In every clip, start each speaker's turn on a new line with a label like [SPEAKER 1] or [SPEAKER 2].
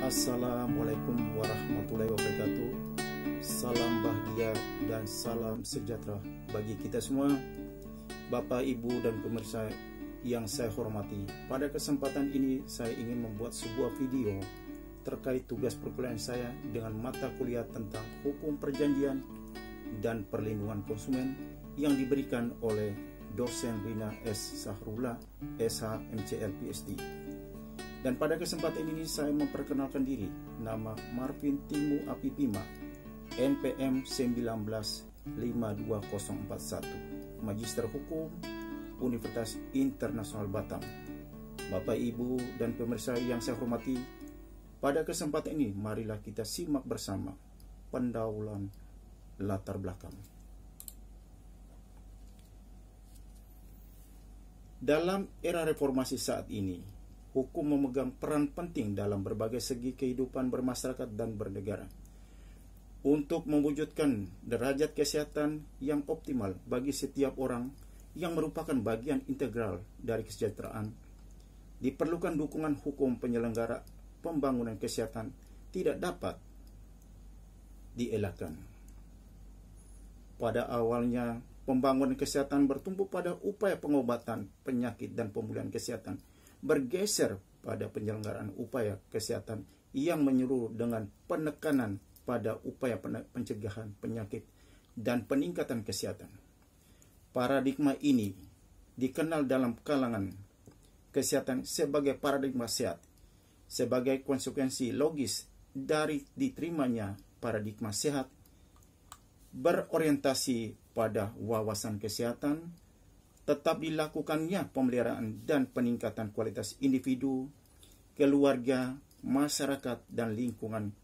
[SPEAKER 1] Assalamualaikum warahmatullahi wabarakatuh. Salam bahagia dan salam sejahtera bagi kita semua, Bapak, Ibu, dan pemirsa yang saya hormati. Pada kesempatan ini saya ingin membuat sebuah video terkait tugas perkuliahan saya dengan mata kuliah tentang hukum perjanjian dan perlindungan konsumen yang diberikan oleh dosen Rina S. Sahrullah, SH, MCL, PhD. Dan pada kesempatan ini saya memperkenalkan diri. Nama Marvin Timu Apipima, NPM 195241, Magister Hukum, Universitas Internasional Batam. Bapak, Ibu, dan pemirsa yang saya hormati, pada kesempatan ini marilah kita simak bersama pendahuluan latar belakang. Dalam era reformasi saat ini, hukum memegang peran penting dalam berbagai segi kehidupan bermasyarakat dan bernegara. Untuk mewujudkan derajat kesehatan yang optimal bagi setiap orang yang merupakan bagian integral dari kesejahteraan, diperlukan dukungan hukum penyelenggara pembangunan kesehatan tidak dapat dielakkan. Pada awalnya, pembangunan kesehatan bertumpu pada upaya pengobatan penyakit dan pemulihan kesehatan, bergeser pada penyelenggaraan upaya kesehatan yang menyeluruh dengan penekanan pada upaya pencegahan penyakit dan peningkatan kesehatan. Paradigma ini dikenal dalam kalangan kesehatan sebagai paradigma sehat, sebagai konsekuensi logis dari diterimanya paradigma sehat berorientasi pada wawasan kesehatan, tetap dilakukannya pemeliharaan dan peningkatan kualitas individu, keluarga, masyarakat, dan lingkungan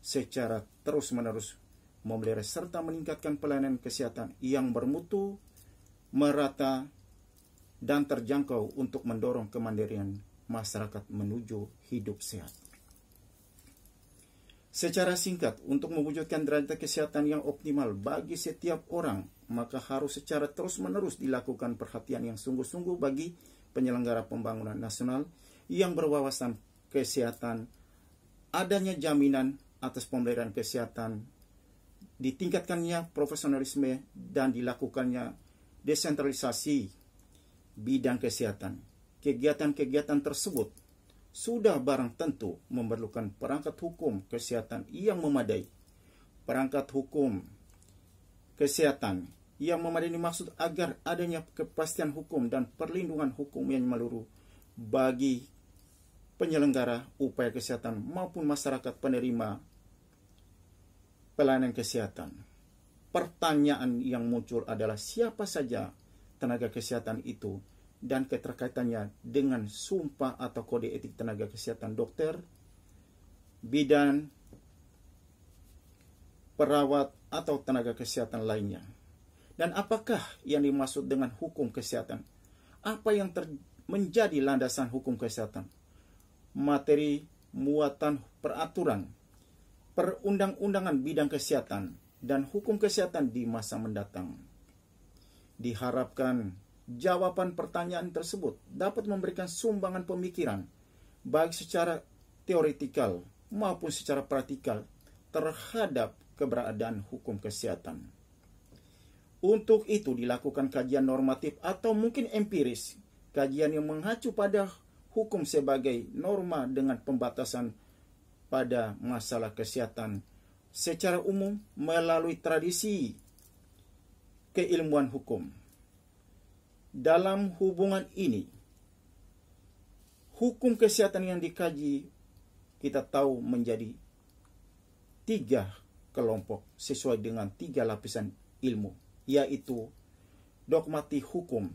[SPEAKER 1] secara terus-menerus memelihara serta meningkatkan pelayanan kesehatan yang bermutu, merata, dan terjangkau untuk mendorong kemandirian masyarakat menuju hidup sehat. Secara singkat, untuk mewujudkan derajat kesehatan yang optimal bagi setiap orang, maka harus secara terus-menerus dilakukan perhatian yang sungguh-sungguh bagi penyelenggara pembangunan nasional yang berwawasan kesehatan, adanya jaminan atas pemeliharaan kesehatan, ditingkatkannya profesionalisme, dan dilakukannya desentralisasi bidang kesehatan. Kegiatan-kegiatan tersebut sudah barang tentu memerlukan perangkat hukum kesehatan yang memadai. Perangkat hukum kesehatan yang memadai dimaksud agar adanya kepastian hukum dan perlindungan hukum yang menyeluruh bagi penyelenggara upaya kesehatan maupun masyarakat penerima pelayanan kesehatan. Pertanyaan yang muncul adalah siapa saja tenaga kesehatan itu dan keterkaitannya dengan sumpah atau kode etik tenaga kesehatan dokter, bidan, perawat, atau tenaga kesehatan lainnya. Dan apakah yang dimaksud dengan hukum kesehatan? Apa yang menjadi landasan hukum kesehatan? Materi, muatan, peraturan, perundang-undangan bidang kesehatan, dan hukum kesehatan di masa mendatang. Diharapkan jawaban pertanyaan tersebut dapat memberikan sumbangan pemikiran baik secara teoretikal maupun secara praktikal terhadap keberadaan hukum kesehatan. Untuk itu dilakukan kajian normatif atau mungkin empiris, kajian yang mengacu pada hukum sebagai norma dengan pembatasan pada masalah kesehatan secara umum melalui tradisi keilmuan hukum. Dalam hubungan ini, hukum kesehatan yang dikaji kita tahu menjadi 3 kelompok sesuai dengan 3 lapisan ilmu, yaitu dogmatik hukum,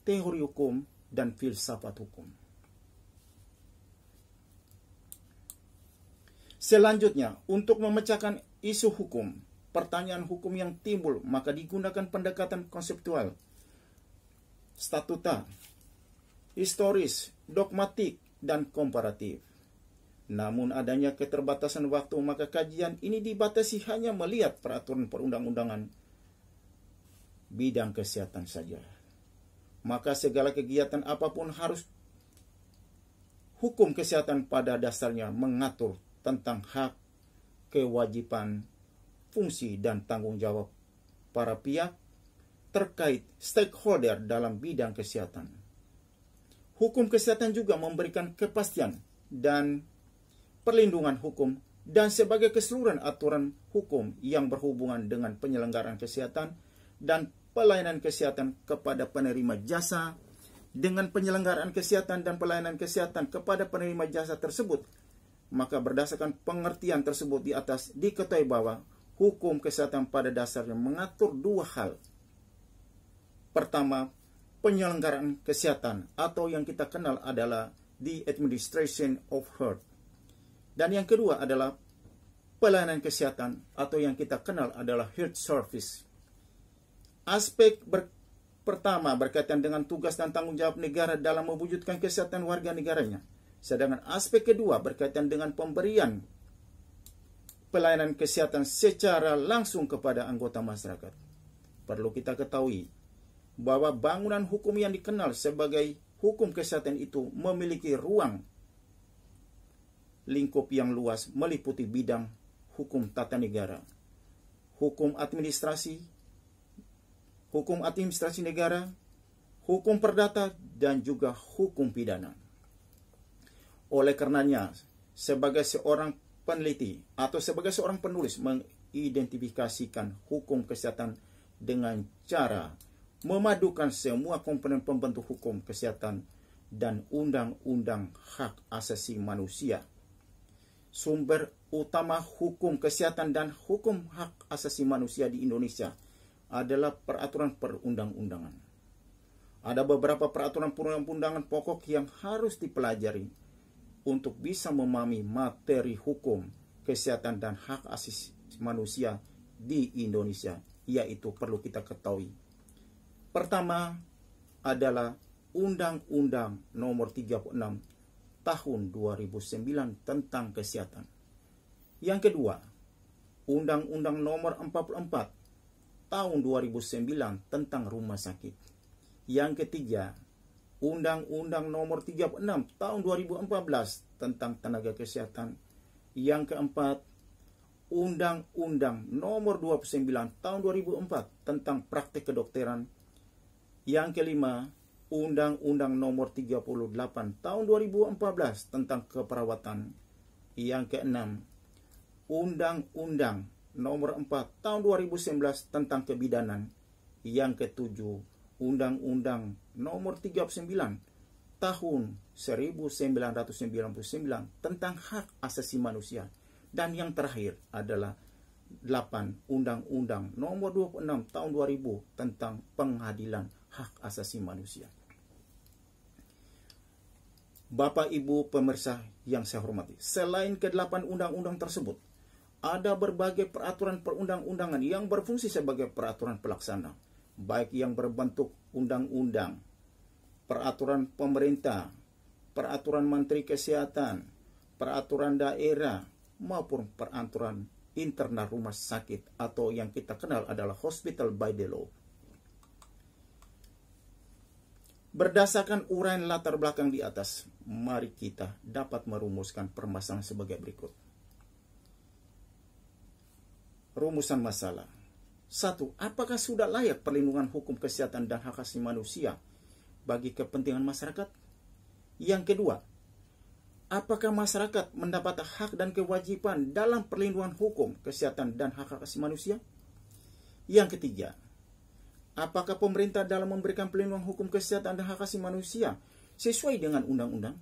[SPEAKER 1] teori hukum, dan filsafat hukum. Selanjutnya, untuk memecahkan isu hukum, pertanyaan hukum yang timbul, maka digunakan pendekatan konseptual, statuta, historis, dogmatik, dan komparatif. Namun adanya keterbatasan waktu, maka kajian ini dibatasi hanya melihat peraturan perundang-undangan bidang kesehatan saja. Maka segala kegiatan apapun harus Hukum kesehatan pada dasarnya mengatur tentang hak, kewajiban, fungsi, dan tanggung jawab para pihak terkait stakeholder dalam bidang kesehatan. Hukum kesehatan juga memberikan kepastian dan perlindungan hukum dan sebagai keseluruhan aturan hukum yang berhubungan dengan penyelenggaraan kesehatan dan pelayanan kesehatan kepada penerima jasa. Dengan penyelenggaraan kesehatan dan pelayanan kesehatan kepada penerima jasa tersebut, maka berdasarkan pengertian tersebut di atas diketahui bahwa hukum kesehatan pada dasarnya mengatur dua hal. Pertama, penyelenggaraan kesehatan atau yang kita kenal adalah the administration of health. Dan yang kedua adalah pelayanan kesehatan atau yang kita kenal adalah health service. Aspek pertama berkaitan dengan tugas dan tanggung jawab negara dalam mewujudkan kesehatan warga negaranya. Sedangkan aspek kedua berkaitan dengan pemberian pelayanan kesehatan secara langsung kepada anggota masyarakat. Perlu kita ketahui bahwa bangunan hukum yang dikenal sebagai hukum kesehatan itu memiliki ruang lingkup yang luas meliputi bidang hukum tata negara, hukum administrasi negara, hukum perdata, dan juga hukum pidana. Oleh karenanya, sebagai seorang peneliti atau sebagai seorang penulis mengidentifikasikan hukum kesehatan dengan cara memadukan semua komponen pembentuk hukum kesehatan dan undang-undang hak asasi manusia. Sumber utama hukum kesehatan dan hukum hak asasi manusia di Indonesia adalah peraturan perundang-undangan. Ada beberapa peraturan perundang-undangan pokok yang harus dipelajari untuk bisa memahami materi hukum kesehatan dan hak asasi manusia di Indonesia, yaitu perlu kita ketahui. Pertama adalah Undang-Undang Nomor 36 Tahun 2009 tentang kesehatan. Yang kedua, Undang-Undang Nomor 44 Tahun 2009 tentang rumah sakit. Yang ketiga, Undang-Undang Nomor 36 Tahun 2014 tentang tenaga kesehatan. Yang keempat, Undang-Undang Nomor 29 Tahun 2004 tentang praktik kedokteran. Yang kelima, Undang-Undang Nomor 38 Tahun 2014 tentang keperawatan. Yang keenam, Undang-Undang Nomor 4 Tahun 2019 tentang kebidanan. Yang ketujuh, Undang-Undang Nomor 39 Tahun 1999 tentang hak asasi manusia. Dan yang terakhir adalah 8 Undang-Undang Nomor 26 Tahun 2000 tentang pengadilan hak asasi manusia. Bapak Ibu pemirsa yang saya hormati, selain ke-8 undang-undang tersebut, ada berbagai peraturan perundang-undangan yang berfungsi sebagai peraturan pelaksana, baik yang berbentuk undang-undang, peraturan pemerintah, peraturan Menteri Kesehatan, peraturan daerah, maupun peraturan internal rumah sakit atau yang kita kenal adalah hospital by the law. Berdasarkan uraian latar belakang di atas, mari kita dapat merumuskan permasalahan sebagai berikut. Rumusan masalah. 1. Apakah sudah layak perlindungan hukum kesehatan dan hak asasi manusia bagi kepentingan masyarakat? Yang kedua, apakah masyarakat mendapat hak dan kewajiban dalam perlindungan hukum kesehatan dan hak asasi manusia? Yang ketiga, apakah pemerintah dalam memberikan perlindungan hukum kesehatan dan hak asasi manusia sesuai dengan undang-undang?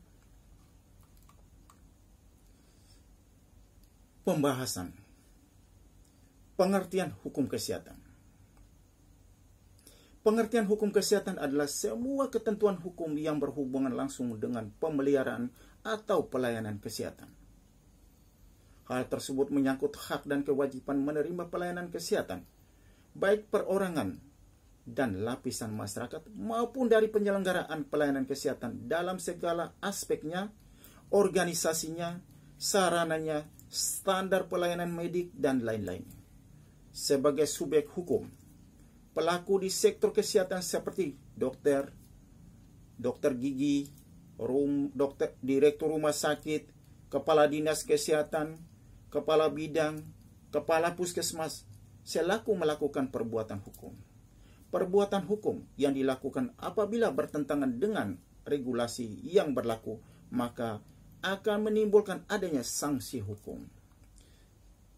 [SPEAKER 1] Pembahasan. Pengertian hukum kesehatan. Pengertian hukum kesehatan adalah semua ketentuan hukum yang berhubungan langsung dengan pemeliharaan atau pelayanan kesehatan. Hal tersebut menyangkut hak dan kewajiban menerima pelayanan kesehatan, baik perorangan dan lapisan masyarakat maupun dari penyelenggaraan pelayanan kesehatan dalam segala aspeknya, organisasinya, sarananya, standar pelayanan medik, dan lain-lain. Sebagai subjek hukum, pelaku di sektor kesehatan seperti dokter, dokter gigi, dokter, direktur rumah sakit, kepala dinas kesehatan, kepala bidang, kepala puskesmas, selaku melakukan perbuatan hukum. Perbuatan hukum yang dilakukan apabila bertentangan dengan regulasi yang berlaku, maka akan menimbulkan adanya sanksi hukum.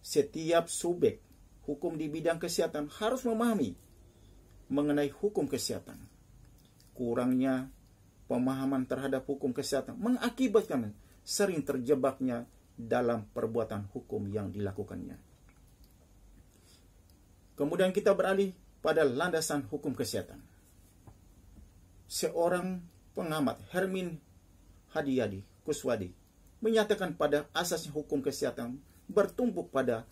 [SPEAKER 1] Setiap subjek hukum di bidang kesehatan harus memahami mengenai hukum kesehatan. Kurangnya pemahaman terhadap hukum kesehatan mengakibatkan sering terjebaknya dalam perbuatan hukum yang dilakukannya. Kemudian kita beralih pada landasan hukum kesehatan. Seorang pengamat, Hermin Hadiyadi Kuswadi, menyatakan pada asasnya hukum kesehatan bertumpu pada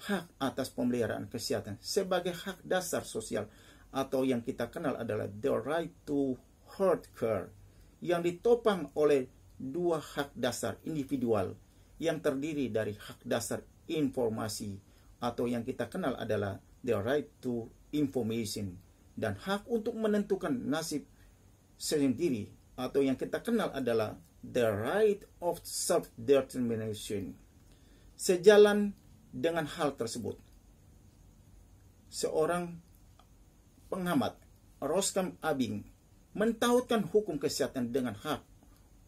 [SPEAKER 1] hak atas pemeliharaan kesehatan sebagai hak dasar sosial, atau yang kita kenal adalah the right to health care, yang ditopang oleh dua hak dasar individual yang terdiri dari hak dasar informasi, atau yang kita kenal adalah the right to information, dan hak untuk menentukan nasib sendiri, atau yang kita kenal adalah the right of self-determination. Sejalan dengan hal tersebut, seorang pengamat, Roskam Abing, mentautkan hukum kesehatan dengan hak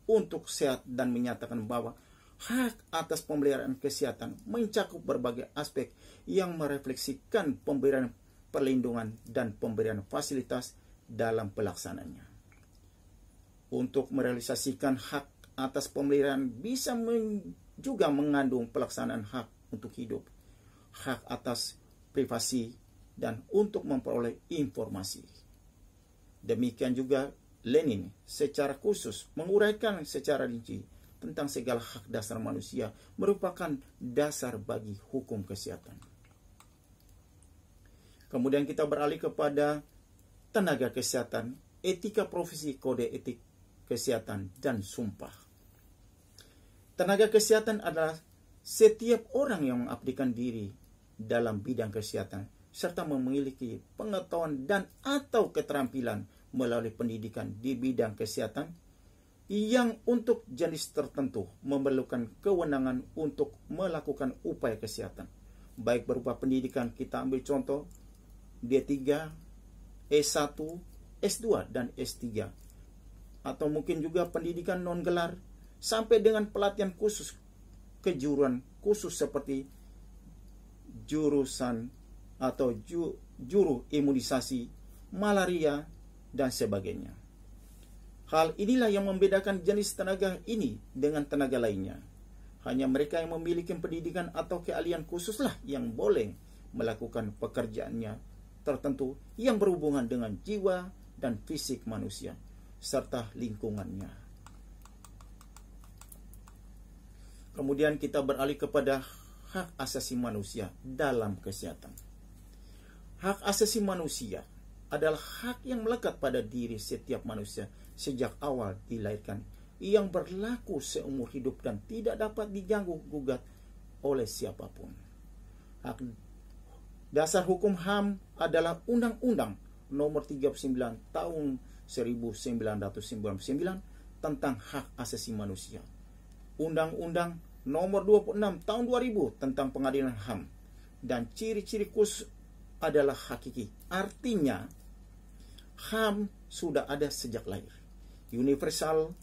[SPEAKER 1] untuk sehat dan menyatakan bahwa hak atas pemeliharaan kesehatan mencakup berbagai aspek yang merefleksikan pemberian perlindungan dan pemberian fasilitas dalam pelaksanaannya. Untuk merealisasikan hak atas pemeliharaan bisa juga mengandung pelaksanaan hak untuk hidup, hak atas privasi, dan untuk memperoleh informasi. Demikian juga Lenin secara khusus menguraikan secara rinci tentang segala hak dasar manusia merupakan dasar bagi hukum kesehatan. Kemudian kita beralih kepada tenaga kesehatan, etika profesi, kode etik kesehatan, dan sumpah. Tenaga kesehatan adalah setiap orang yang mengabdikan diri dalam bidang kesehatan serta memiliki pengetahuan dan atau keterampilan melalui pendidikan di bidang kesehatan yang untuk jenis tertentu memerlukan kewenangan untuk melakukan upaya kesehatan, baik berupa pendidikan, kita ambil contoh D3, S1, S2, dan S3, atau mungkin juga pendidikan non-gelar sampai dengan pelatihan khusus kejuruan khusus seperti jurusan atau juru imunisasi, malaria, dan sebagainya. Hal inilah yang membedakan jenis tenaga ini dengan tenaga lainnya. Hanya mereka yang memiliki pendidikan atau keahlian khususlah yang boleh melakukan pekerjaannya tertentu yang berhubungan dengan jiwa dan fisik manusia serta lingkungannya. Kemudian kita beralih kepada hak asasi manusia dalam kesehatan. Hak asasi manusia adalah hak yang melekat pada diri setiap manusia sejak awal dilahirkan, yang berlaku seumur hidup dan tidak dapat diganggu-gugat oleh siapapun. Hak dasar hukum HAM adalah Undang-Undang Nomor 39 Tahun 1999 tentang hak asasi manusia, Undang-Undang Nomor 26 Tahun 2000 tentang Pengadilan HAM, dan ciri-ciri khusus adalah hakiki. Artinya, HAM sudah ada sejak lahir. Universal,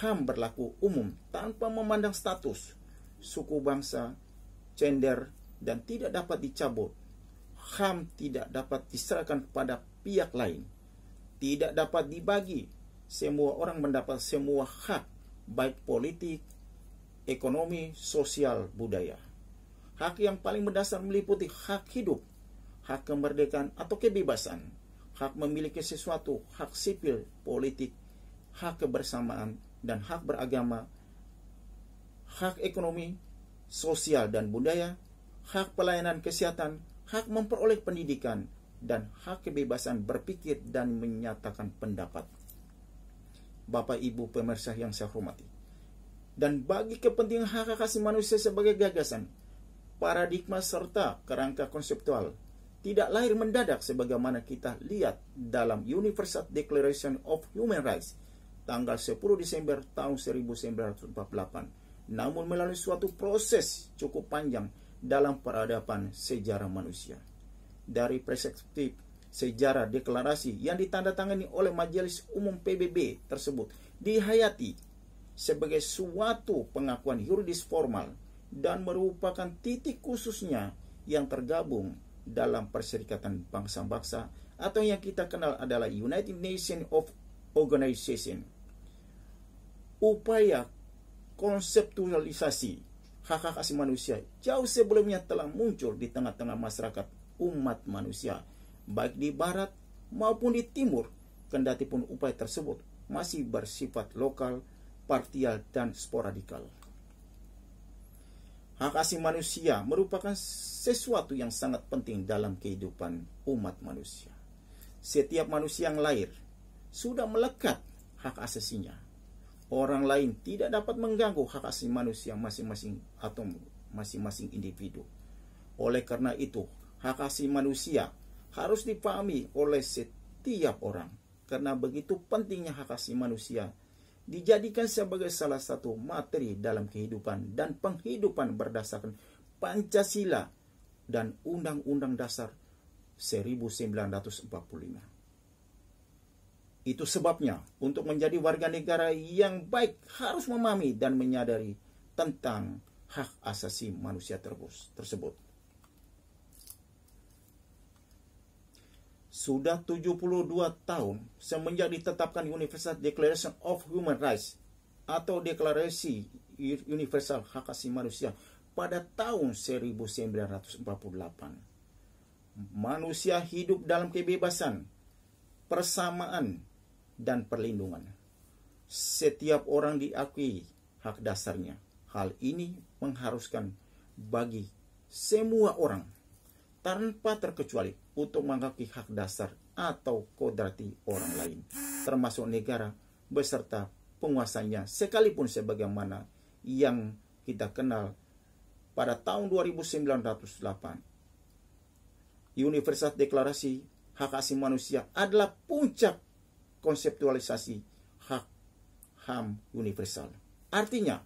[SPEAKER 1] HAM berlaku umum tanpa memandang status, suku bangsa, gender, dan tidak dapat dicabut. HAM tidak dapat diserahkan kepada pihak lain. Tidak dapat dibagi. Semua orang mendapat semua hak, baik politik, ekonomi, sosial, budaya. Hak yang paling mendasar meliputi hak hidup, hak kemerdekaan atau kebebasan, hak memiliki sesuatu, hak sipil, politik, hak kebersamaan, dan hak beragama, hak ekonomi, sosial, dan budaya, hak pelayanan kesehatan, hak memperoleh pendidikan, dan hak kebebasan berpikir dan menyatakan pendapat. Bapak Ibu pemirsa yang saya hormati, dan bagi kepentingan hak asasi manusia sebagai gagasan, paradigma serta kerangka konseptual tidak lahir mendadak sebagaimana kita lihat dalam Universal Declaration of Human Rights tanggal 10 Desember tahun 1948. Namun melalui suatu proses cukup panjang dalam peradaban sejarah manusia. Dari perspektif sejarah deklarasi yang ditandatangani oleh Majelis Umum PBB tersebut dihayati sebagai suatu pengakuan yuridis formal dan merupakan titik khususnya yang tergabung dalam Perserikatan Bangsa-Bangsa atau yang kita kenal adalah United Nations of Organization. Upaya konseptualisasi hak-hak asasi manusia jauh sebelumnya telah muncul di tengah-tengah masyarakat umat manusia, baik di barat maupun di timur, kendati pun upaya tersebut masih bersifat lokal, parsial, dan sporadikal. Hak asasi manusia merupakan sesuatu yang sangat penting dalam kehidupan umat manusia. Setiap manusia yang lahir sudah melekat hak asasinya. Orang lain tidak dapat mengganggu hak asasi manusia masing-masing atau masing-masing individu. Oleh karena itu, hak asasi manusia harus dipahami oleh setiap orang. Karena begitu pentingnya hak asasi manusia dijadikan sebagai salah satu materi dalam kehidupan dan penghidupan berdasarkan Pancasila dan Undang-Undang Dasar 1945. Itu sebabnya untuk menjadi warga negara yang baik harus memahami dan menyadari tentang hak asasi manusia tersebut. Sudah 72 tahun semenjak ditetapkan Universal Declaration of Human Rights atau Deklarasi Universal Hak Asasi Manusia pada tahun 1948. Manusia hidup dalam kebebasan, persamaan, dan perlindungan. Setiap orang diakui hak dasarnya. Hal ini mengharuskan bagi semua orang tanpa terkecuali untuk mengakui hak dasar atau kodrati orang lain, termasuk negara beserta penguasanya, sekalipun sebagaimana yang kita kenal pada tahun 2008. Universal Deklarasi Hak Asasi Manusia adalah puncak konseptualisasi hak HAM universal. Artinya,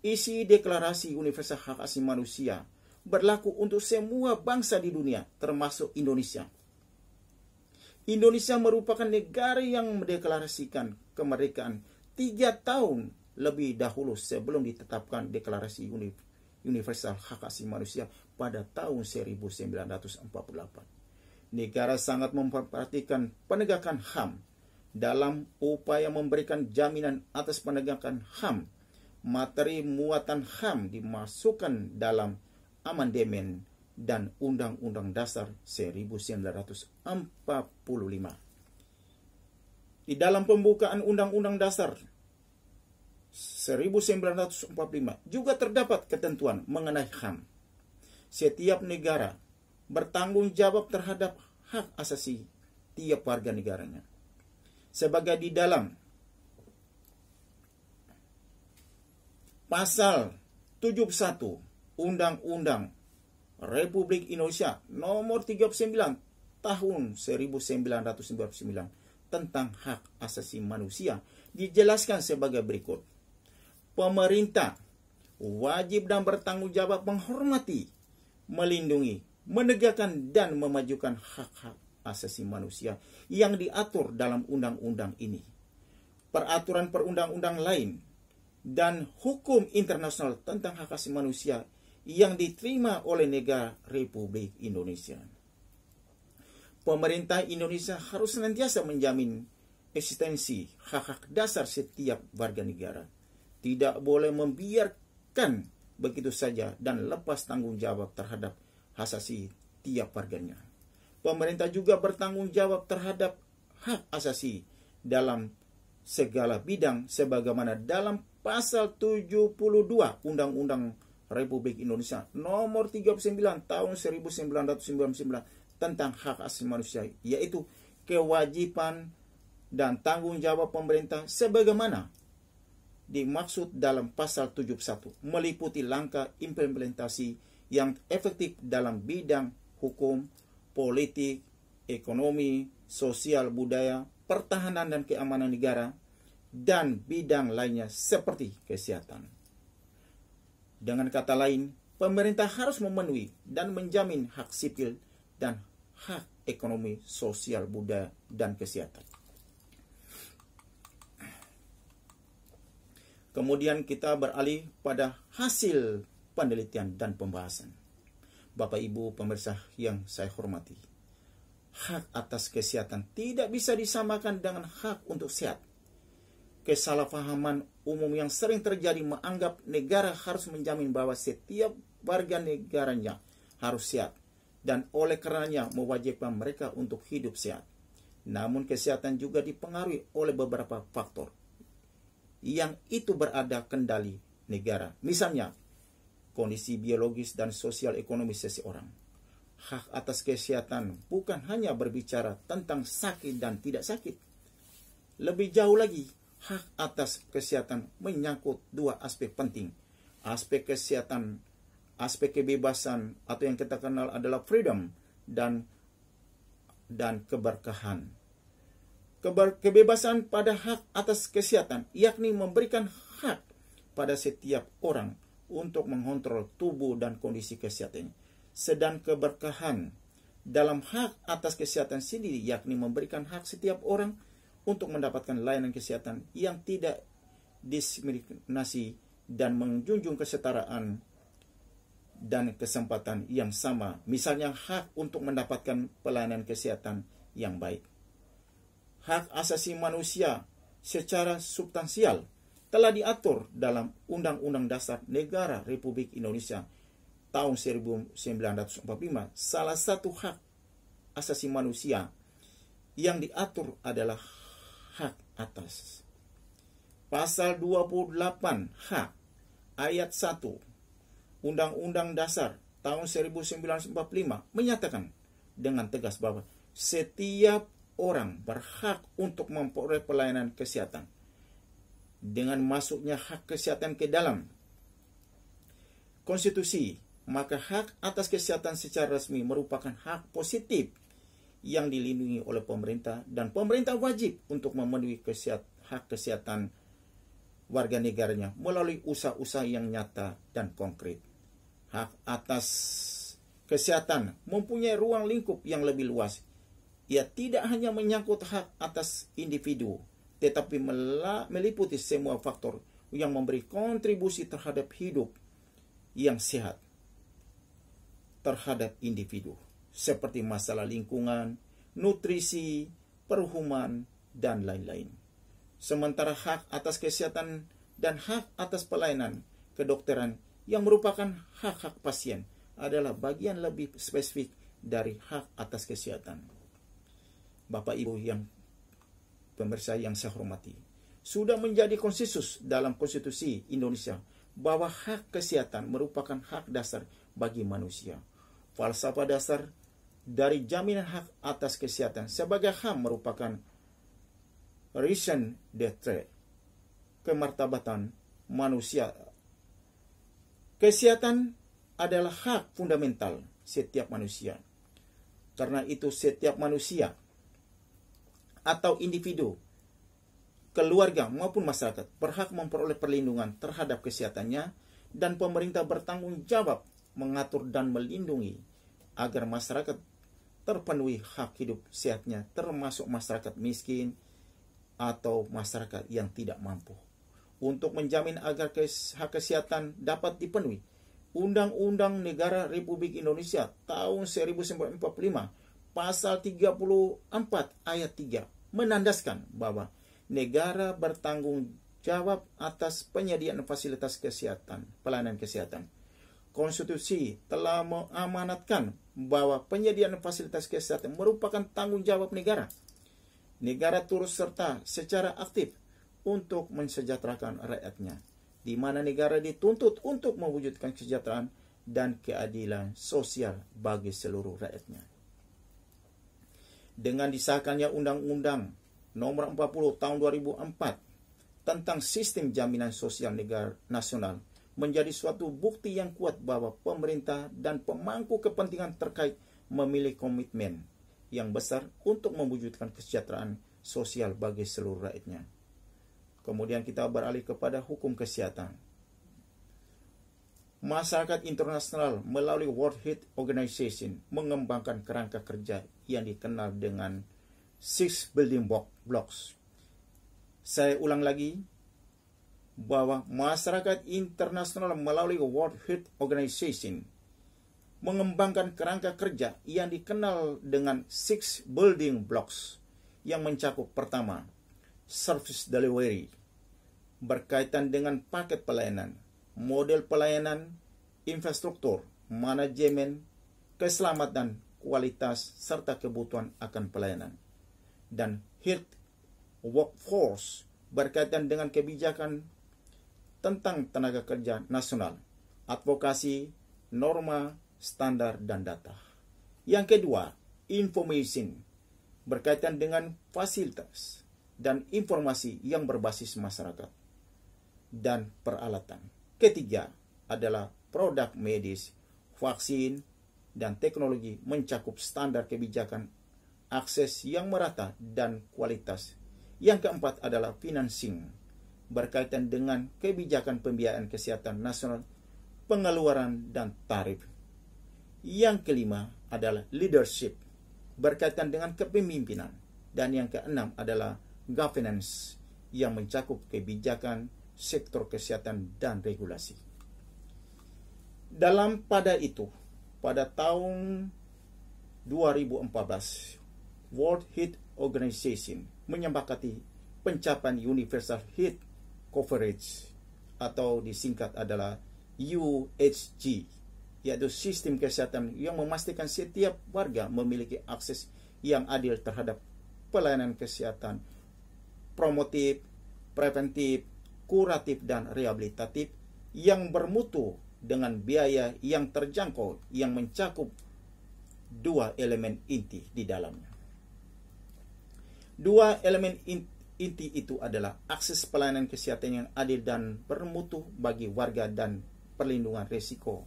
[SPEAKER 1] isi Deklarasi Universal Hak Asasi Manusia berlaku untuk semua bangsa di dunia, termasuk Indonesia. Indonesia merupakan negara yang mendeklarasikan kemerdekaan 3 tahun lebih dahulu sebelum ditetapkan Deklarasi Universal Hak Asasi Manusia pada tahun 1948. Negara sangat memperhatikan penegakan HAM dalam upaya memberikan jaminan atas penegakan HAM. Materi muatan HAM dimasukkan dalam amandemen dan Undang-Undang Dasar 1945. Di dalam pembukaan Undang-Undang Dasar 1945 juga terdapat ketentuan mengenai HAM. Setiap negara bertanggung jawab terhadap hak asasi tiap warga negaranya. Sebagai di dalam pasal 71 Undang-Undang Republik Indonesia nomor 39 tahun 1999 tentang hak asasi manusia dijelaskan sebagai berikut. Pemerintah wajib dan bertanggung jawab menghormati, melindungi, menegakkan dan memajukan hak-hak asasi manusia yang diatur dalam undang-undang ini, peraturan perundang-undang lain, dan hukum internasional tentang hak asasi manusia yang diterima oleh negara Republik Indonesia. Pemerintah Indonesia harus senantiasa menjamin eksistensi hak-hak dasar setiap warga negara. Tidak boleh membiarkan begitu saja dan lepas tanggung jawab terhadap hak asasi tiap warganya. Pemerintah juga bertanggung jawab terhadap hak asasi dalam segala bidang sebagaimana dalam pasal 72 Undang-Undang Republik Indonesia nomor 39 tahun 1999 tentang hak asasi manusia, yaitu kewajiban dan tanggung jawab pemerintah sebagaimana dimaksud dalam pasal 71, meliputi langkah implementasi yang efektif dalam bidang hukum, politik, ekonomi, sosial, budaya, pertahanan dan keamanan negara, dan bidang lainnya seperti kesehatan. Dengan kata lain, pemerintah harus memenuhi dan menjamin hak sipil dan hak ekonomi, sosial, budaya, dan kesehatan. Kemudian kita beralih pada hasil penelitian dan pembahasan. Bapak Ibu pemirsa yang saya hormati, hak atas kesehatan tidak bisa disamakan dengan hak untuk sehat. Kesalahpahaman umum yang sering terjadi menganggap negara harus menjamin bahwa setiap warga negaranya harus sehat dan oleh karenanya mewajibkan mereka untuk hidup sehat. Namun kesehatan juga dipengaruhi oleh beberapa faktor yang itu berada kendali negara. Misalnya, kondisi biologis dan sosial ekonomi seseorang. Hak atas kesehatan bukan hanya berbicara tentang sakit dan tidak sakit. Lebih jauh lagi, hak atas kesehatan menyangkut dua aspek penting. Aspek kesehatan, aspek kebebasan atau yang kita kenal adalah freedom dan keberkahan. Kebebasan pada hak atas kesehatan yakni memberikan hak pada setiap orang untuk mengontrol tubuh dan kondisi kesehatannya. Sedang keberkahan dalam hak atas kesehatan sendiri yakni memberikan hak setiap orang untuk mendapatkan layanan kesehatan yang tidak diskriminasi dan menjunjung kesetaraan dan kesempatan yang sama. Misalnya hak untuk mendapatkan pelayanan kesehatan yang baik. Hak asasi manusia secara substansial telah diatur dalam Undang-Undang Dasar Negara Republik Indonesia tahun 1945. Salah satu hak asasi manusia yang diatur adalah hak atas. Pasal 28H ayat 1 Undang-Undang Dasar tahun 1945 menyatakan dengan tegas bahwa setiap orang berhak untuk memperoleh pelayanan kesehatan. Dengan masuknya hak kesehatan ke dalam konstitusi, maka hak atas kesehatan secara resmi merupakan hak positif yang dilindungi oleh pemerintah, dan pemerintah wajib untuk memenuhi hak kesehatan warga negaranya melalui usaha-usaha yang nyata dan konkret. Hak atas kesehatan mempunyai ruang lingkup yang lebih luas. Ia tidak hanya menyangkut hak atas individu, tetapi meliputi semua faktor yang memberi kontribusi terhadap hidup yang sehat terhadap individu, seperti masalah lingkungan, nutrisi, perumahan, dan lain-lain. Sementara hak atas kesehatan dan hak atas pelayanan kedokteran yang merupakan hak-hak pasien adalah bagian lebih spesifik dari hak atas kesehatan. Bapak Ibu yang pemirsa yang saya hormati, sudah menjadi konsensus dalam konstitusi Indonesia bahwa hak kesehatan merupakan hak dasar bagi manusia. Falsafah dasar dari jaminan hak atas kesehatan sebagai HAM merupakan raison d'être, kemartabatan manusia. Kesehatan adalah hak fundamental setiap manusia. Karena itu setiap manusia atau individu, keluarga maupun masyarakat berhak memperoleh perlindungan terhadap kesehatannya, dan pemerintah bertanggung jawab mengatur dan melindungi agar masyarakat terpenuhi hak hidup sehatnya, termasuk masyarakat miskin atau masyarakat yang tidak mampu. Untuk menjamin agar hak kesehatan dapat dipenuhi, Undang-Undang Negara Republik Indonesia tahun 1945 pasal 34 ayat 3 menandaskan bahwa negara bertanggung jawab atas penyediaan fasilitas kesehatan, pelayanan kesehatan. Konstitusi telah mengamanatkan bahwa penyediaan fasilitas kesehatan merupakan tanggung jawab negara. Negara turut serta secara aktif untuk mensejahterakan rakyatnya, di mana negara dituntut untuk mewujudkan kesejahteraan dan keadilan sosial bagi seluruh rakyatnya. Dengan disahkannya Undang-Undang Nomor 40 Tahun 2004 tentang Sistem Jaminan Sosial Negara Nasional, menjadi suatu bukti yang kuat bahwa pemerintah dan pemangku kepentingan terkait memiliki komitmen yang besar untuk mewujudkan kesejahteraan sosial bagi seluruh rakyatnya. Kemudian kita beralih kepada hukum kesehatan. Masyarakat internasional melalui World Health Organization mengembangkan kerangka kerja yang dikenal dengan 6 building blocks. Saya ulang lagi bahwa masyarakat internasional melalui World Health Organization mengembangkan kerangka kerja yang dikenal dengan 6 building blocks yang mencakup pertama, service delivery, berkaitan dengan paket pelayanan, model pelayanan, infrastruktur, manajemen, keselamatan, kualitas, serta kebutuhan akan pelayanan. Dan health workforce berkaitan dengan kebijakan tentang tenaga kerja nasional, advokasi, norma, standar, dan data. Yang kedua, information berkaitan dengan fasilitas dan informasi yang berbasis masyarakat dan peralatan. Ketiga adalah produk medis, vaksin, dan teknologi mencakup standar kebijakan, akses yang merata, dan kualitas. Yang keempat adalah financing, berkaitan dengan kebijakan pembiayaan kesehatan nasional, pengeluaran, dan tarif. Yang kelima adalah leadership, berkaitan dengan kepemimpinan. Dan yang keenam adalah governance, yang mencakup kebijakan, sektor kesehatan, dan regulasi. Pada tahun 2014, World Health Organization menyepakati pencapaian Universal Health Coverage atau disingkat adalah UHC, yaitu sistem kesehatan yang memastikan setiap warga memiliki akses yang adil terhadap pelayanan kesehatan promotif, preventif, kuratif, dan rehabilitatif yang bermutu dengan biaya yang terjangkau yang mencakup dua elemen inti di dalamnya. Dua elemen inti itu adalah akses pelayanan kesehatan yang adil dan bermutu bagi warga dan perlindungan risiko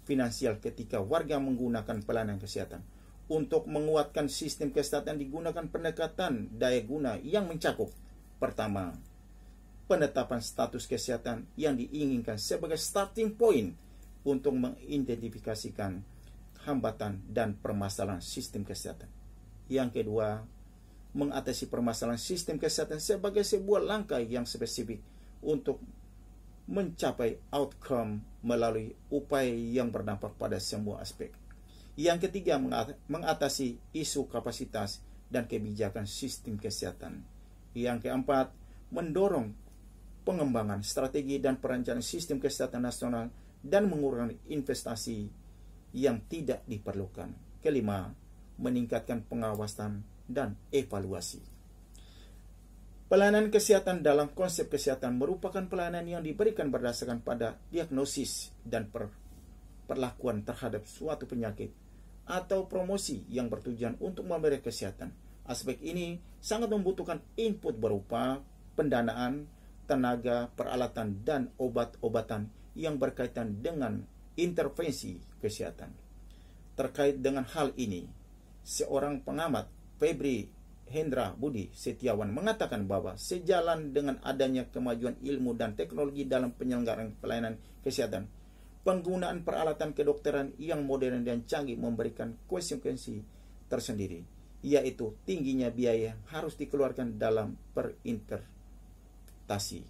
[SPEAKER 1] finansial ketika warga menggunakan pelayanan kesehatan. Untuk menguatkan sistem kesehatan digunakan pendekatan daya guna yang mencakup pertama, penetapan status kesehatan yang diinginkan sebagai starting point untuk mengidentifikasikan hambatan dan permasalahan sistem kesehatan. Yang kedua, mengatasi permasalahan sistem kesehatan sebagai sebuah langkah yang spesifik untuk mencapai outcome melalui upaya yang berdampak pada semua aspek. Yang ketiga, mengatasi isu kapasitas dan kebijakan sistem kesehatan. Yang keempat, mendorong pengembangan strategi dan perencanaan sistem kesehatan nasional dan mengurangi investasi yang tidak diperlukan. Kelima, meningkatkan pengawasan dan evaluasi. Pelayanan kesehatan dalam konsep kesehatan merupakan pelayanan yang diberikan berdasarkan pada diagnosis dan perlakuan terhadap suatu penyakit atau promosi yang bertujuan untuk memberi kesehatan. Aspek ini sangat membutuhkan input berupa pendanaan, tenaga, peralatan, dan obat-obatan yang berkaitan dengan intervensi kesehatan. Terkait dengan hal ini, seorang pengamat, Febri Hendra Budi Setiawan, mengatakan bahwa sejalan dengan adanya kemajuan ilmu dan teknologi dalam penyelenggaraan pelayanan kesehatan, penggunaan peralatan kedokteran yang modern dan canggih memberikan konsekuensi tersendiri, yaitu tingginya biaya yang harus dikeluarkan dalam perinterpretasi.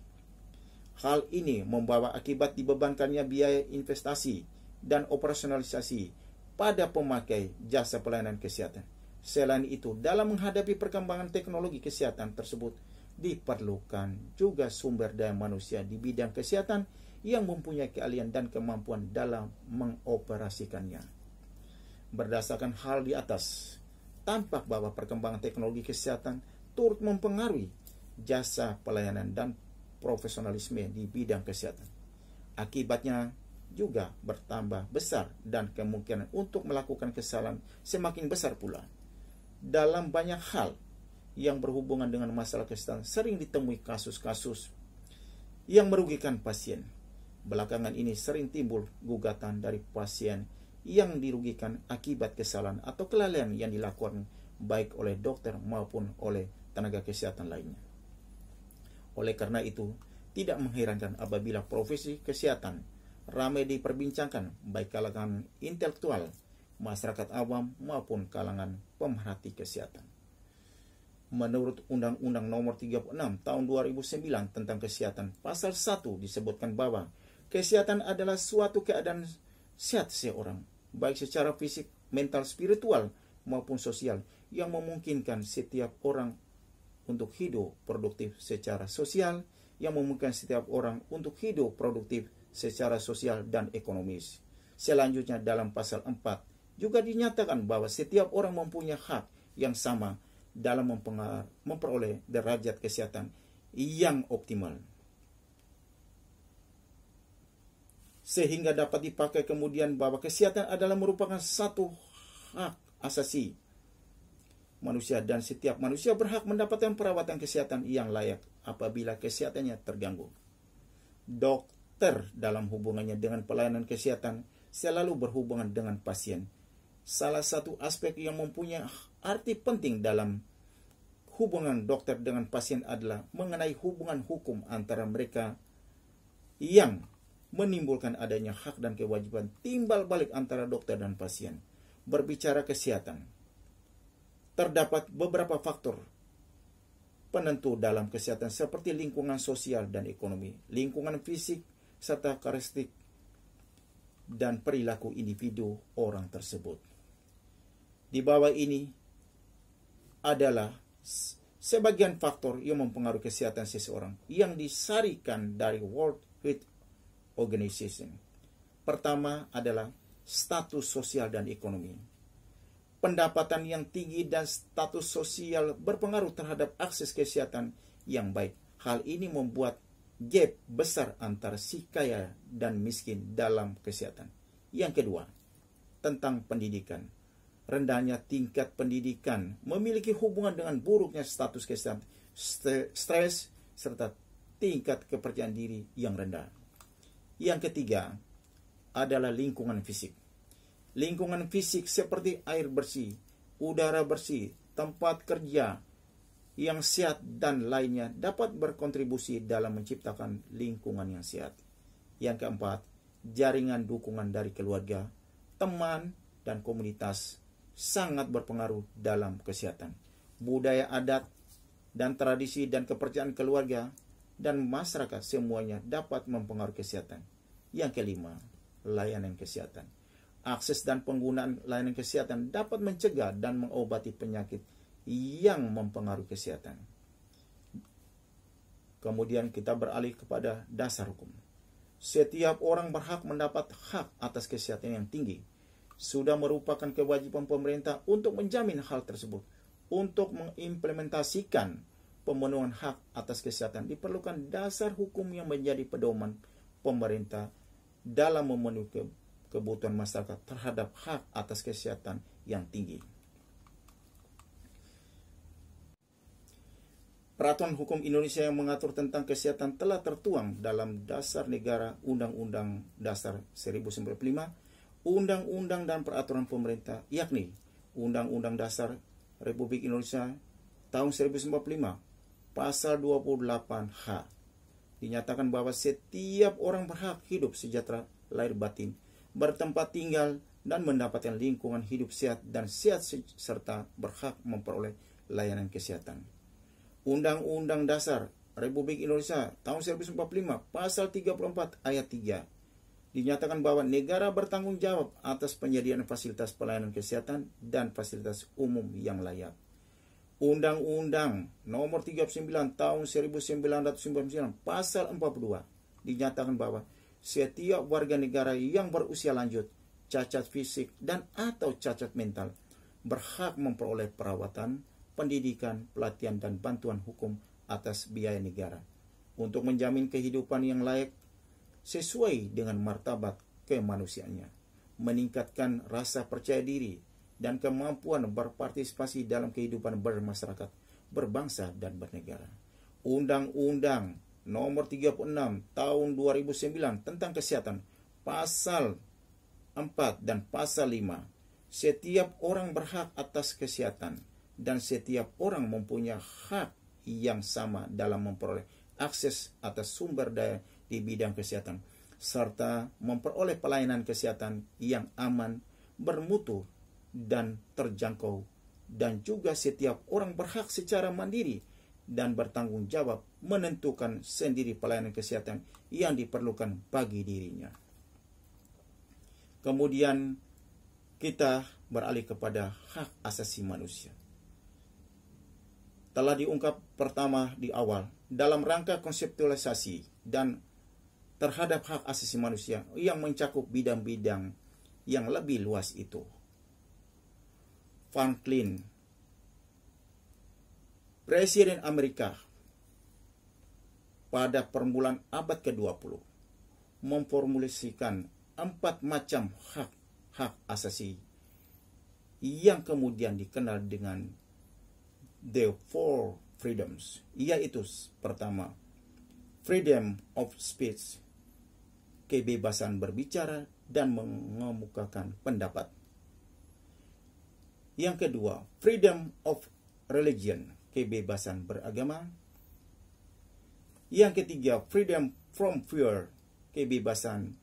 [SPEAKER 1] Hal ini membawa akibat dibebankannya biaya investasi dan operasionalisasi pada pemakai jasa pelayanan kesehatan. Selain itu, dalam menghadapi perkembangan teknologi kesehatan tersebut, diperlukan juga sumber daya manusia di bidang kesehatan yang mempunyai keahlian dan kemampuan dalam mengoperasikannya. Berdasarkan hal di atas, tampak bahwa perkembangan teknologi kesehatan turut mempengaruhi jasa pelayanan dan profesionalisme di bidang kesehatan. Akibatnya juga bertambah besar dan kemungkinan untuk melakukan kesalahan semakin besar pula. Dalam banyak hal yang berhubungan dengan masalah kesehatan sering ditemui kasus-kasus yang merugikan pasien. Belakangan ini sering timbul gugatan dari pasien yang dirugikan akibat kesalahan atau kelalaian yang dilakukan baik oleh dokter maupun oleh tenaga kesehatan lainnya. Oleh karena itu, tidak mengherankan apabila profesi kesehatan ramai diperbincangkan baik kalangan intelektual, masyarakat awam maupun kalangan pemerhati kesehatan. Menurut Undang-Undang Nomor 36 Tahun 2009 tentang Kesehatan, Pasal 1 disebutkan bahwa kesehatan adalah suatu keadaan sehat seseorang, baik secara fisik, mental, spiritual, maupun sosial, yang memungkinkan setiap orang untuk hidup produktif secara sosial, yang memungkinkan setiap orang untuk hidup produktif secara sosial dan ekonomis. Selanjutnya dalam pasal 4 juga dinyatakan bahwa setiap orang mempunyai hak yang sama dalam memperoleh derajat kesehatan yang optimal, sehingga dapat dipakai kemudian bahwa kesehatan adalah merupakan satu hak asasi manusia dan setiap manusia berhak mendapatkan perawatan kesehatan yang layak apabila kesehatannya terganggu. Dokter dalam hubungannya dengan pelayanan kesehatan selalu berhubungan dengan pasien. Salah satu aspek yang mempunyai arti penting dalam hubungan dokter dengan pasien adalah mengenai hubungan hukum antara mereka yang menimbulkan adanya hak dan kewajiban timbal balik antara dokter dan pasien. Berbicara kesehatan, terdapat beberapa faktor penentu dalam kesehatan seperti lingkungan sosial dan ekonomi, lingkungan fisik, serta karakteristik dan perilaku individu orang tersebut. Di bawah ini adalah sebagian faktor yang mempengaruhi kesehatan seseorang yang disarikan dari World Health Organization. Pertama adalah status sosial dan ekonomi. Pendapatan yang tinggi dan status sosial berpengaruh terhadap akses kesehatan yang baik. Hal ini membuat gap besar antara si kaya dan miskin dalam kesehatan. Yang kedua, tentang pendidikan. Rendahnya tingkat pendidikan memiliki hubungan dengan buruknya status kesehatan, stres, serta tingkat kepercayaan diri yang rendah. Yang ketiga adalah lingkungan fisik. Lingkungan fisik seperti air bersih, udara bersih, tempat kerja yang sehat, dan lainnya dapat berkontribusi dalam menciptakan lingkungan yang sehat. Yang keempat, jaringan dukungan dari keluarga, teman, dan komunitas sangat berpengaruh dalam kesehatan. Budaya adat dan tradisi dan kepercayaan keluarga dan masyarakat semuanya dapat mempengaruhi kesehatan. Yang kelima, layanan kesehatan. Akses dan penggunaan layanan kesehatan dapat mencegah dan mengobati penyakit yang mempengaruhi kesehatan. Kemudian kita beralih kepada dasar hukum. Setiap orang berhak mendapat hak atas kesehatan yang tinggi. Sudah merupakan kewajiban pemerintah untuk menjamin hal tersebut. Untuk mengimplementasikan pemenuhan hak atas kesehatan diperlukan dasar hukum yang menjadi pedoman pemerintah dalam memenuhi kebutuhan masyarakat terhadap hak atas kesehatan yang tinggi. Peraturan hukum Indonesia yang mengatur tentang kesehatan telah tertuang dalam Dasar Negara, Undang-Undang Dasar 1945, Undang-Undang dan Peraturan Pemerintah, yakni Undang-Undang Dasar Republik Indonesia tahun 1945, Pasal 28H. Dinyatakan bahwa setiap orang berhak hidup sejahtera lahir batin, bertempat tinggal, dan mendapatkan lingkungan hidup sehat dan sehat serta berhak memperoleh layanan kesehatan. Undang-Undang Dasar Republik Indonesia tahun 1945, Pasal 34 ayat 3. Dinyatakan bahwa negara bertanggung jawab atas penyediaan fasilitas pelayanan kesehatan dan fasilitas umum yang layak. Undang-Undang Nomor 39 Tahun 1999 Pasal 42 dinyatakan bahwa setiap warga negara yang berusia lanjut, cacat fisik dan atau cacat mental berhak memperoleh perawatan, pendidikan, pelatihan dan bantuan hukum atas biaya negara untuk menjamin kehidupan yang layak sesuai dengan martabat kemanusiaannya, meningkatkan rasa percaya diri dan kemampuan berpartisipasi dalam kehidupan bermasyarakat, berbangsa, dan bernegara. Undang-Undang Nomor 36 Tahun 2009 tentang Kesehatan, Pasal 4 dan Pasal 5. Setiap orang berhak atas kesehatan dan setiap orang mempunyai hak yang sama dalam memperoleh akses atas sumber daya di bidang kesehatan, serta memperoleh pelayanan kesehatan yang aman, bermutu, dan terjangkau. Dan juga setiap orang berhak secara mandiri dan bertanggung jawab menentukan sendiri pelayanan kesehatan yang diperlukan bagi dirinya. Kemudian kita beralih kepada hak asasi manusia. Telah diungkap pertama di awal dalam rangka konseptualisasi dan terhadap hak asasi manusia yang mencakup bidang-bidang yang lebih luas itu. Franklin, Presiden Amerika pada permulaan abad ke-20, memformulasikan 4 macam hak asasi yang kemudian dikenal dengan The Four Freedoms, yaitu pertama, freedom of speech, kebebasan berbicara dan mengemukakan pendapat. Yang kedua, freedom of religion, kebebasan beragama. Yang ketiga, freedom from fear, kebebasan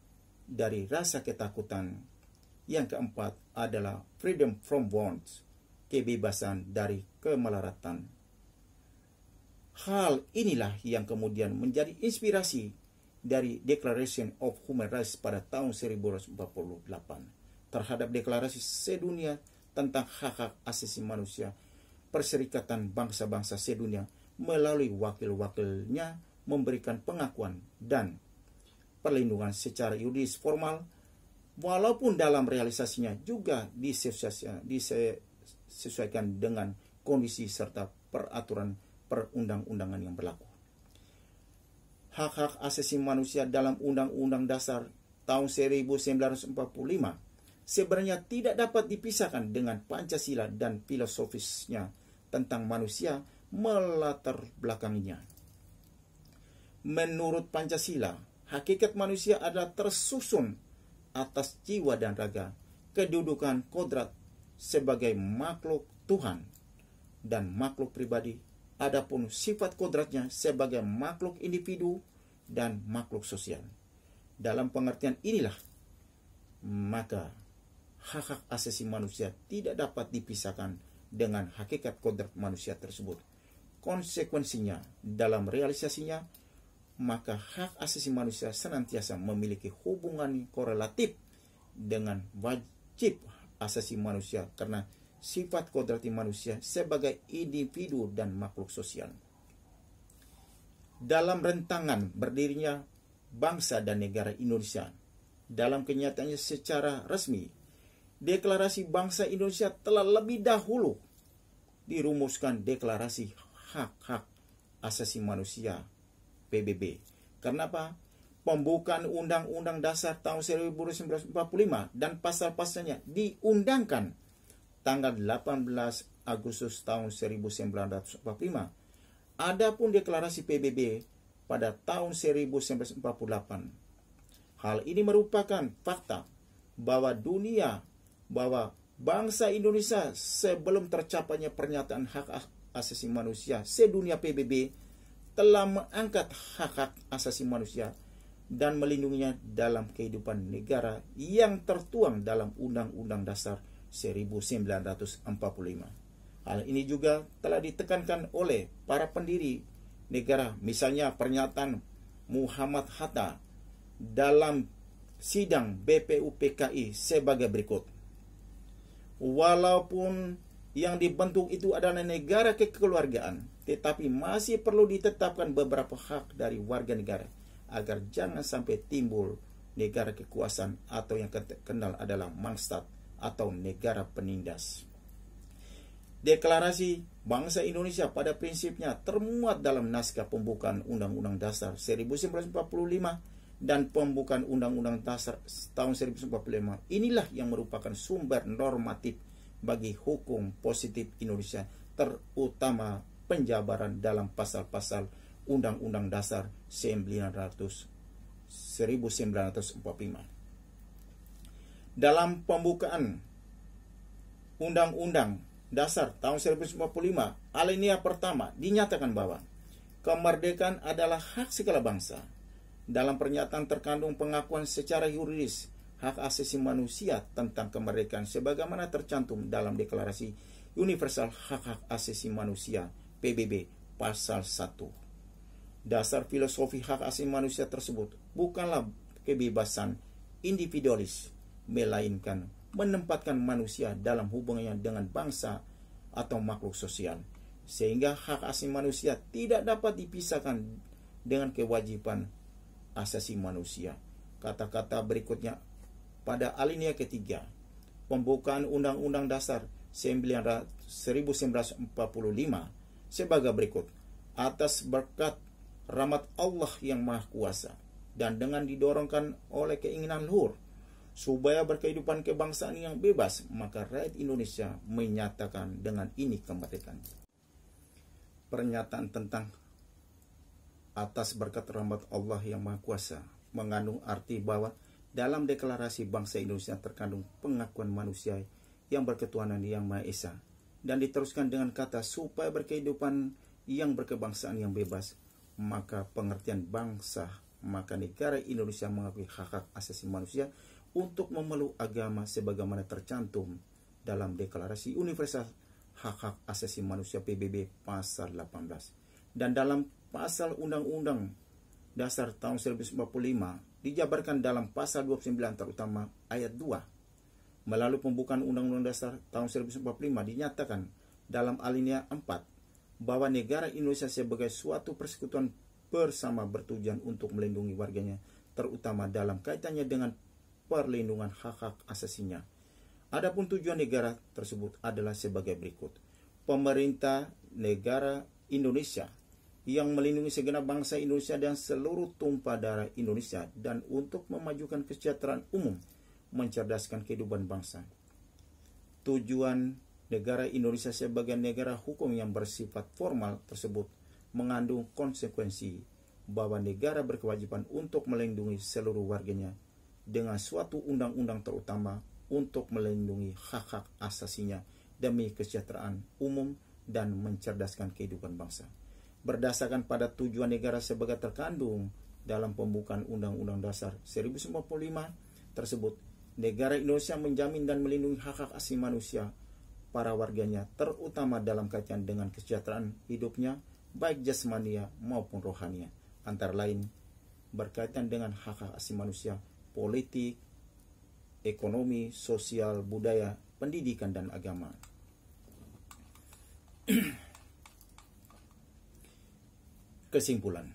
[SPEAKER 1] dari rasa ketakutan. Yang keempat adalah freedom from want, kebebasan dari kemelaratan. Hal inilah yang kemudian menjadi inspirasi dari Declaration of Human Rights pada tahun 1948 terhadap deklarasi sedunia tentang hak-hak asasi manusia. Perserikatan bangsa-bangsa sedunia melalui wakil-wakilnya memberikan pengakuan dan perlindungan secara yuridis formal, walaupun dalam realisasinya juga disesuaikan dengan kondisi serta peraturan perundang-undangan yang berlaku. Hak-hak asasi manusia dalam Undang-Undang Dasar tahun 1945 sebenarnya tidak dapat dipisahkan dengan Pancasila dan filosofisnya tentang manusia melatar belakanginya. Menurut Pancasila, hakikat manusia adalah tersusun atas jiwa dan raga, kedudukan kodrat sebagai makhluk Tuhan dan makhluk pribadi, adapun sifat kodratnya sebagai makhluk individu dan makhluk sosial. Dalam pengertian inilah, maka hak-hak asasi manusia tidak dapat dipisahkan dengan hakikat kodrat manusia tersebut. Konsekuensinya, dalam realisasinya, maka hak asasi manusia senantiasa memiliki hubungan korelatif dengan wajib asasi manusia karena sifat kodrati manusia sebagai individu dan makhluk sosial. Dalam rentangan berdirinya bangsa dan negara Indonesia, dalam kenyataannya secara resmi, Deklarasi Bangsa Indonesia telah lebih dahulu dirumuskan Deklarasi Hak-Hak Asasi Manusia PBB. Kenapa? Pembukaan Undang-Undang Dasar tahun 1945 dan pasal-pasalnya diundangkan tanggal 18 Agustus tahun 1945. Adapun Deklarasi PBB pada tahun 1948. Hal ini merupakan fakta bahwa bangsa Indonesia sebelum tercapainya pernyataan hak asasi manusia sedunia PBB telah mengangkat hak-hak asasi manusia dan melindunginya dalam kehidupan negara yang tertuang dalam Undang-Undang Dasar 1945. Hal ini juga telah ditekankan oleh para pendiri negara, misalnya pernyataan Muhammad Hatta dalam sidang BPUPKI sebagai berikut. Walaupun yang dibentuk itu adalah negara kekeluargaan, tetapi masih perlu ditetapkan beberapa hak dari warga negara agar jangan sampai timbul negara kekuasaan atau yang kenal adalah mangstat atau negara penindas. Deklarasi Bangsa Indonesia pada prinsipnya termuat dalam naskah pembukaan Undang-Undang Dasar 1945 dan pembukaan Undang-Undang Dasar tahun 1945. Inilah yang merupakan sumber normatif bagi hukum positif Indonesia, terutama penjabaran dalam pasal-pasal Undang-Undang Dasar 1945. Dalam pembukaan Undang-Undang Dasar tahun 1945, alinea pertama dinyatakan bahwa Kemerdekaan adalah hak segala bangsa. Dalam pernyataan terkandung pengakuan secara yuridis hak asasi manusia tentang kemerdekaan sebagaimana tercantum dalam Deklarasi Universal Hak-Hak Asasi Manusia PBB pasal 1. Dasar filosofi hak asasi manusia tersebut bukanlah kebebasan individualis, melainkan menempatkan manusia dalam hubungannya dengan bangsa atau makhluk sosial, sehingga hak asasi manusia tidak dapat dipisahkan dengan kewajiban asasi manusia. Kata-kata berikutnya pada alinea ketiga pembukaan Undang-Undang Dasar 1945 sebagai berikut. Atas berkat rahmat Allah yang Maha Kuasa dan dengan didorongkan oleh keinginan luhur supaya berkehidupan kebangsaan yang bebas, maka rakyat Indonesia menyatakan dengan ini kemerdekaan. Pernyataan tentang atas berkat rahmat Allah yang Maha Kuasa mengandung arti bahwa dalam Deklarasi Bangsa Indonesia terkandung pengakuan manusia yang berketuhanan yang Maha Esa, dan diteruskan dengan kata supaya berkehidupan yang berkebangsaan yang bebas, maka pengertian bangsa, maka negara Indonesia mengakui hak-hak asasi manusia untuk memeluk agama sebagaimana tercantum dalam Deklarasi Universal Hak-Hak Asasi Manusia PBB pasal 18. Dan dalam pasal Undang-Undang Dasar tahun 1945 dijabarkan dalam pasal 29 terutama ayat 2. Melalui pembukaan Undang-Undang Dasar tahun 1945 dinyatakan dalam alinea 4 bahwa negara Indonesia sebagai suatu persekutuan bersama bertujuan untuk melindungi warganya, terutama dalam kaitannya dengan perlindungan hak-hak asasinya. Adapun tujuan negara tersebut adalah sebagai berikut. Pemerintah negara Indonesia yang melindungi segenap bangsa Indonesia dan seluruh tumpah darah Indonesia, dan untuk memajukan kesejahteraan umum, mencerdaskan kehidupan bangsa. Tujuan negara Indonesia sebagai negara hukum yang bersifat formal tersebut mengandung konsekuensi bahwa negara berkewajiban untuk melindungi seluruh warganya dengan suatu undang-undang, terutama untuk melindungi hak-hak asasinya demi kesejahteraan umum dan mencerdaskan kehidupan bangsa. Berdasarkan pada tujuan negara sebagai terkandung dalam pembukaan Undang-Undang Dasar 1945 tersebut, negara Indonesia menjamin dan melindungi hak-hak asasi manusia para warganya, terutama dalam kaitan dengan kesejahteraan hidupnya, baik jasmania maupun rohania, antara lain berkaitan dengan hak-hak asasi manusia, politik, ekonomi, sosial, budaya, pendidikan, dan agama. Kesimpulan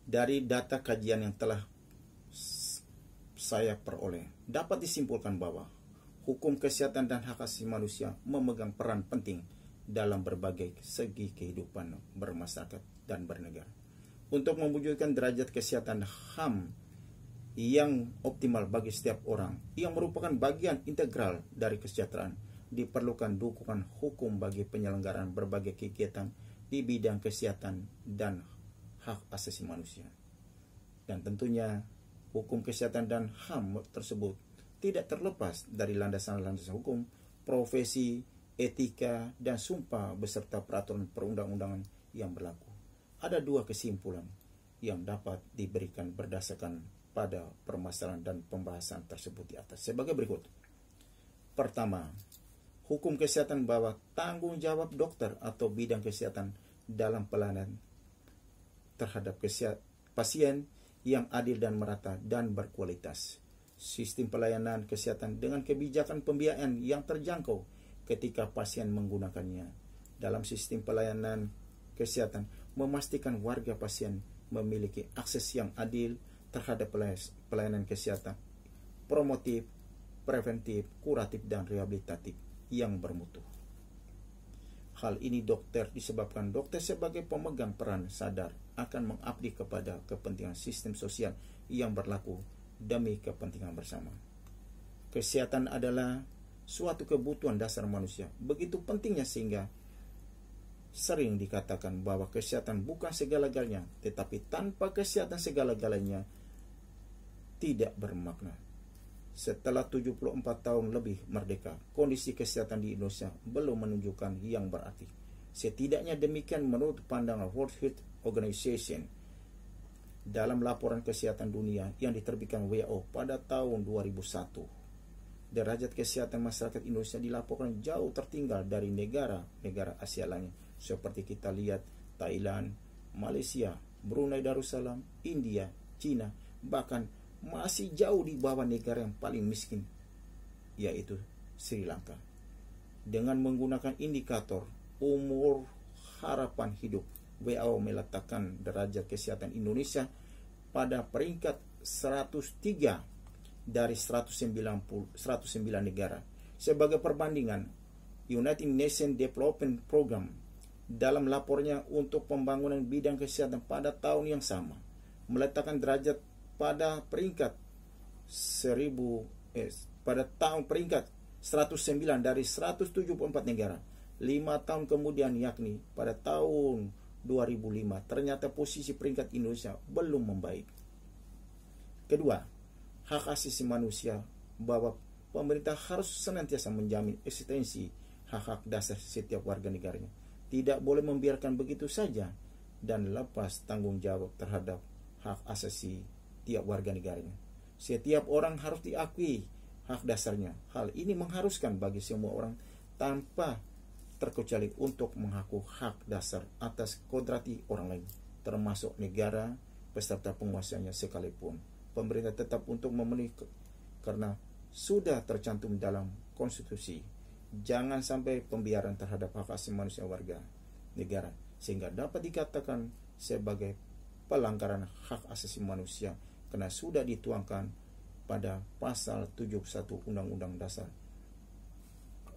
[SPEAKER 1] dari data kajian yang telah saya peroleh, dapat disimpulkan bahwa hukum kesehatan dan hak asasi manusia memegang peran penting dalam berbagai segi kehidupan bermasyarakat dan bernegara. Untuk mewujudkan derajat kesehatan HAM yang optimal bagi setiap orang, yang merupakan bagian integral dari kesejahteraan, diperlukan dukungan hukum bagi penyelenggaraan berbagai kegiatan di bidang kesehatan dan hak asasi manusia. Dan tentunya hukum kesehatan dan HAM tersebut tidak terlepas dari landasan-landasan hukum, profesi, etika, dan sumpah beserta peraturan perundang-undangan yang berlaku. Ada dua kesimpulan yang dapat diberikan berdasarkan pada permasalahan dan pembahasan tersebut di atas sebagai berikut. Pertama, hukum kesehatan bahwa tanggung jawab dokter atau bidang kesehatan dalam pelayanan terhadap pasien yang adil dan merata dan berkualitas. Sistem pelayanan kesehatan dengan kebijakan pembiayaan yang terjangkau ketika pasien menggunakannya. Dalam sistem pelayanan kesehatan memastikan warga pasien memiliki akses yang adil terhadap pelayanan kesehatan promotif, preventif, kuratif, dan rehabilitatif yang bermutu. Hal ini disebabkan dokter sebagai pemegang peran sadar akan mengabdi kepada kepentingan sistem sosial yang berlaku demi kepentingan bersama. Kesehatan adalah suatu kebutuhan dasar manusia, begitu pentingnya sehingga sering dikatakan bahwa kesehatan bukan segala-galanya, tetapi tanpa kesehatan segala-galanya tidak bermakna. Setelah 74 tahun lebih merdeka, kondisi kesehatan di Indonesia belum menunjukkan yang berarti. Setidaknya demikian menurut pandangan World Health Organization dalam laporan kesehatan dunia yang diterbitkan WHO pada tahun 2001. Derajat kesehatan masyarakat Indonesia dilaporkan jauh tertinggal dari negara-negara Asia lainnya, seperti kita lihat Thailand, Malaysia, Brunei Darussalam, India, Cina, bahkan masih jauh di bawah negara yang paling miskin, yaitu Sri Lanka. Dengan menggunakan indikator umur harapan hidup, WHO meletakkan derajat kesehatan Indonesia pada peringkat 103 dari 109 negara. Sebagai perbandingan, United Nations Development Program dalam lapornya untuk pembangunan bidang kesehatan pada tahun yang sama meletakkan derajat pada peringkat 109 dari 174 negara. 5 tahun kemudian, yakni pada tahun 2005, ternyata posisi peringkat Indonesia belum membaik. Kedua, hak asasi manusia, bahwa pemerintah harus senantiasa menjamin eksistensi hak-hak dasar setiap warga negaranya. Tidak boleh membiarkan begitu saja dan lepas tanggung jawab terhadap hak asasi tiap warga negaranya. Setiap orang harus diakui hak dasarnya. Hal ini mengharuskan bagi semua orang tanpa terkecuali untuk mengaku hak dasar atas kodrati orang lain, termasuk negara peserta penguasanya sekalipun. Pemerintah tetap untuk memenuhi karena sudah tercantum dalam konstitusi. Jangan sampai pembiaran terhadap hak asasi manusia warga negara sehingga dapat dikatakan sebagai pelanggaran hak asasi manusia karena sudah dituangkan pada pasal 71 Undang-Undang Dasar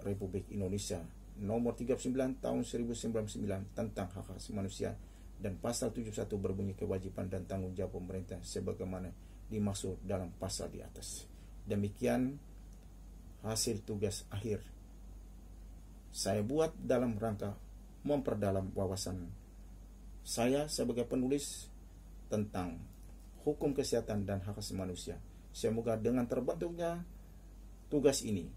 [SPEAKER 1] Republik Indonesia nomor 39 tahun 1999 tentang hak asasi manusia, dan pasal 71 berbunyi kewajiban dan tanggung jawab pemerintah sebagaimana dimaksud dalam pasal di atas. Demikian hasil tugas akhir saya buat dalam rangka memperdalam wawasan saya sebagai penulis tentang hukum kesehatan dan hak asasi manusia. Semoga dengan terbentuknya tugas ini,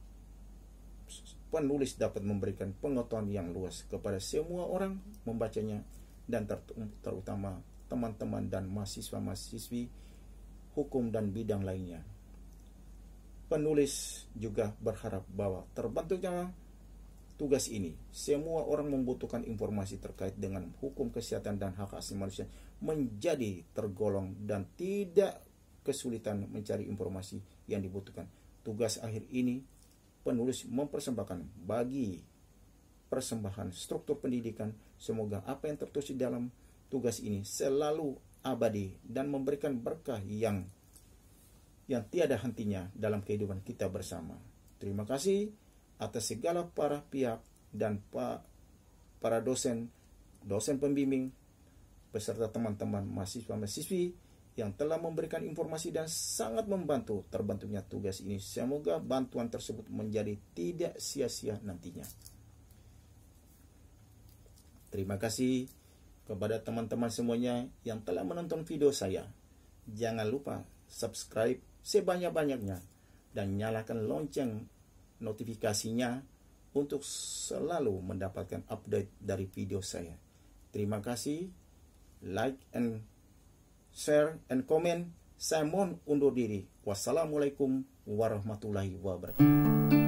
[SPEAKER 1] penulis dapat memberikan pengetahuan yang luas kepada semua orang membacanya, dan terutama teman-teman dan mahasiswa-mahasiswi hukum dan bidang lainnya. Penulis juga berharap bahwa terbentuknya tugas ini, semua orang membutuhkan informasi terkait dengan hukum kesehatan dan hak asasi manusia menjadi tergolong dan tidak kesulitan mencari informasi yang dibutuhkan. Tugas akhir ini penulis mempersembahkan bagi persembahan struktur pendidikan. Semoga apa yang tertulis dalam tugas ini selalu abadi dan memberikan berkah yang tiada hentinya dalam kehidupan kita bersama. Terima kasih atas segala para pihak dan para dosen pembimbing beserta teman-teman mahasiswa-mahasiswi yang telah memberikan informasi dan sangat membantu terbentuknya tugas ini. Semoga bantuan tersebut menjadi tidak sia-sia nantinya. Terima kasih kepada teman-teman semuanya yang telah menonton video saya. Jangan lupa subscribe sebanyak-banyaknya dan nyalakan lonceng notifikasinya untuk selalu mendapatkan update dari video saya. Terima kasih. Like and share and comment. Saya mohon undur diri. Wassalamualaikum warahmatullahi wabarakatuh.